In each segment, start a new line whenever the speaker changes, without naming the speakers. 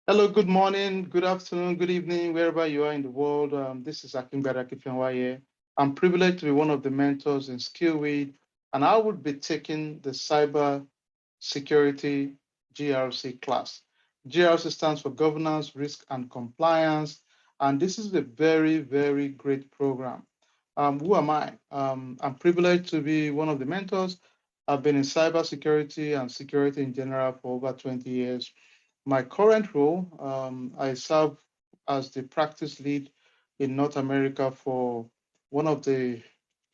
Hello, good morning, good afternoon, good evening, wherever you are in the world. This is Akim Barakifenwaye. I'm privileged to be one of the mentors in Skillweed, and I would be taking the Cyber Security GRC class. GRC stands for Governance, Risk, and Compliance, and this is a very, very great program. Who am I? I'm privileged to be one of the mentors. I've been in cybersecurity and security in general for over 20 years. My current role, I serve as the practice lead in North America for one of the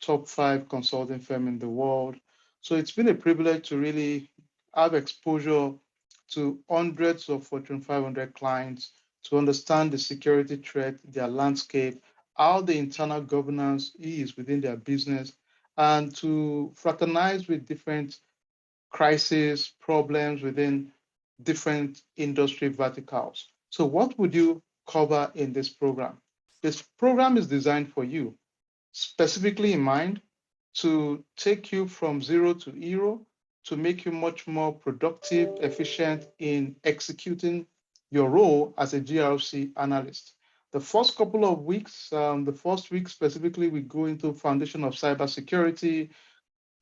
top five consulting firm in the world. So it's been a privilege to really have exposure to hundreds of Fortune 500 clients to understand the security threat, their landscape, how the internal governance is within their business, and to fraternize with different crisis problems within different industry verticals. So what would you cover in this program? This program is designed for you, specifically in mind to take you from zero to hero, to make you much more productive, efficient in executing your role as a GRC analyst. The first couple of weeks, the first week specifically, we go into foundation of cybersecurity,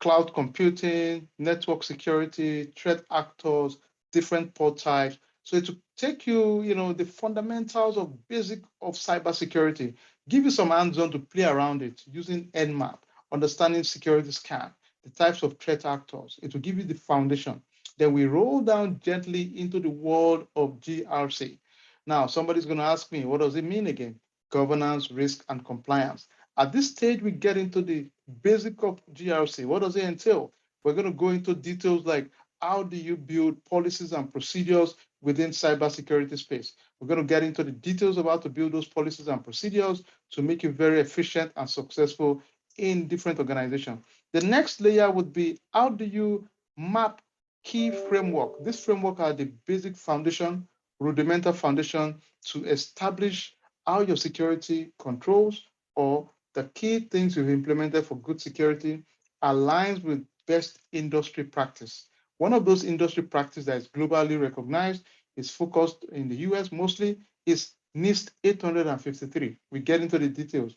cloud computing, network security, threat actors, different port types. So to take you, the fundamentals of basic of cybersecurity, give you some hands-on to play around it using Nmap, understanding security scan, the types of threat actors. It will give you the foundation. Then we roll down gently into the world of GRC. Now, somebody's going to ask me, what does it mean again? Governance, risk, and compliance. At this stage, we get into the basic of GRC. What does it entail? We're going to go into details like how do you build policies and procedures within cybersecurity space. We're going to get into the details of how to build those policies and procedures to make you very efficient and successful in different organizations. The next layer would be how do you map key framework? This framework are the basic foundation, rudimental foundation to establish how your security controls or the key things you've implemented for good security aligns with best industry practice. One of those industry practices that is globally recognized is focused in the US mostly is NIST 853. We get into the details.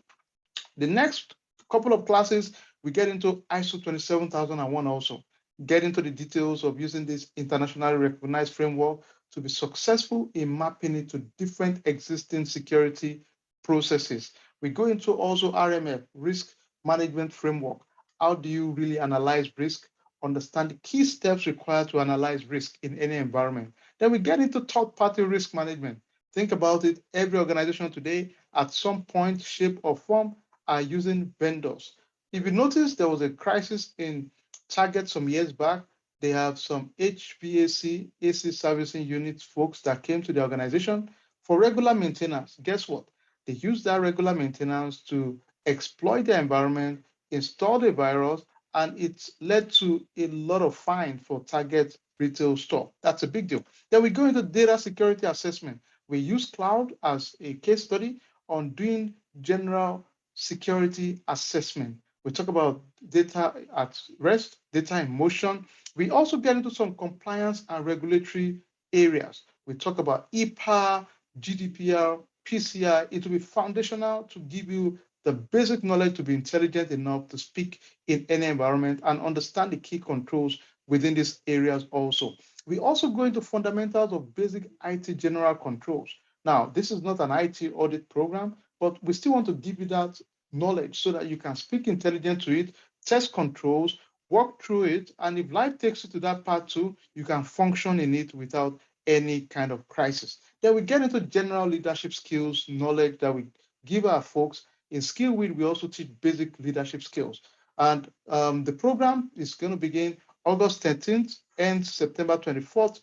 The next couple of classes, we get into ISO 27001 also, get into the details of using this internationally recognized framework to be successful in mapping it to different existing security processes. We go into also RMF, risk management framework. How do you really analyze risk? Understand the key steps required to analyze risk in any environment. Then we get into third party risk management. Think about it. Every organization today, at some point, shape, or form, are using vendors. If you notice, there was a crisis in Target some years back. They have some HVAC, AC servicing units folks that came to the organization for regular maintenance. Guess what? They used that regular maintenance to exploit the environment, install the virus, and it led to a lot of fine for Target retail store. That's a big deal. Then we go into data security assessment. We use cloud as a case study on doing general security assessment. We talk about data at rest, data in motion. We also get into some compliance and regulatory areas. We talk about HIPPA, GDPR, PCI. It will be foundational to give you the basic knowledge to be intelligent enough to speak in any environment and understand the key controls within these areas also. We also go into fundamentals of basic IT general controls. Now, this is not an IT audit program, but we still want to give you that knowledge so that you can speak intelligent to it, test controls, work through it, and if life takes you to that part too, you can function in it without any kind of crisis. Then we get into general leadership skills, knowledge that we give our folks. In Skillweed, we also teach basic leadership skills. And the program is going to begin August 13th and September 24th,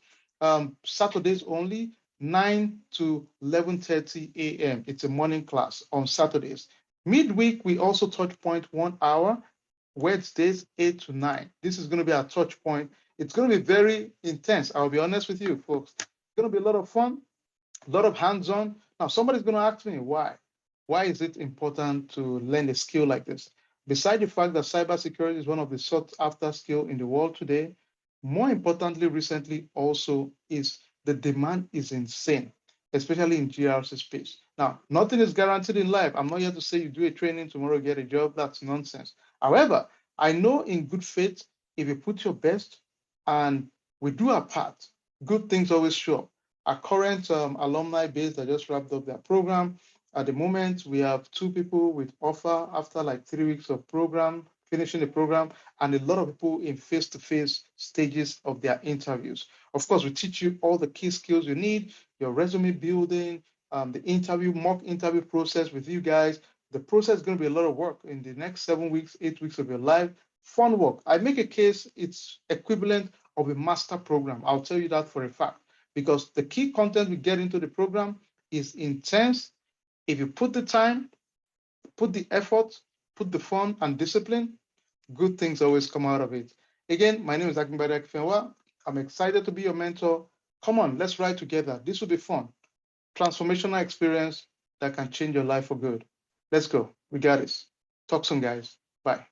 Saturdays only, 9 to 11:30 a.m. It's a morning class on Saturdays. Midweek, we also touch point 1 hour, Wednesdays 8 to 9. This is going to be our touch point. It's going to be very intense. I'll be honest with you, folks. It's going to be a lot of fun, a lot of hands-on. Now, somebody's going to ask me why. Why is it important to learn a skill like this? Beside the fact that cybersecurity is one of the sought-after skills in the world today, more importantly, recently also is the demand is insane. especially in GRC space. Now, nothing is guaranteed in life. I'm not here to say you do a training tomorrow, get a job. That's nonsense. However, I know in good faith, if you put your best and we do our part, good things always show up. Our current alumni base that just wrapped up their program, at the moment, we have 2 people with offer after like 3 weeks of program, finishing the program, and a lot of people in face-to-face stages of their interviews. Of course, we teach you all the key skills you need, your resume building, the interview, mock interview process with you guys. The process is going to be a lot of work in the next 7 weeks, 8 weeks of your life. Fun work. I make a case it's equivalent of a master program. I'll tell you that for a fact, because the key content we get into the program is intense. If you put the time, put the effort, put the fun and discipline, good things always come out of it. Again, my name is Akinbade Akifenwa. I'm excited to be your mentor. Come on, let's ride together. This will be fun. Transformational experience that can change your life for good. Let's go. We got this. Talk soon, guys. Bye.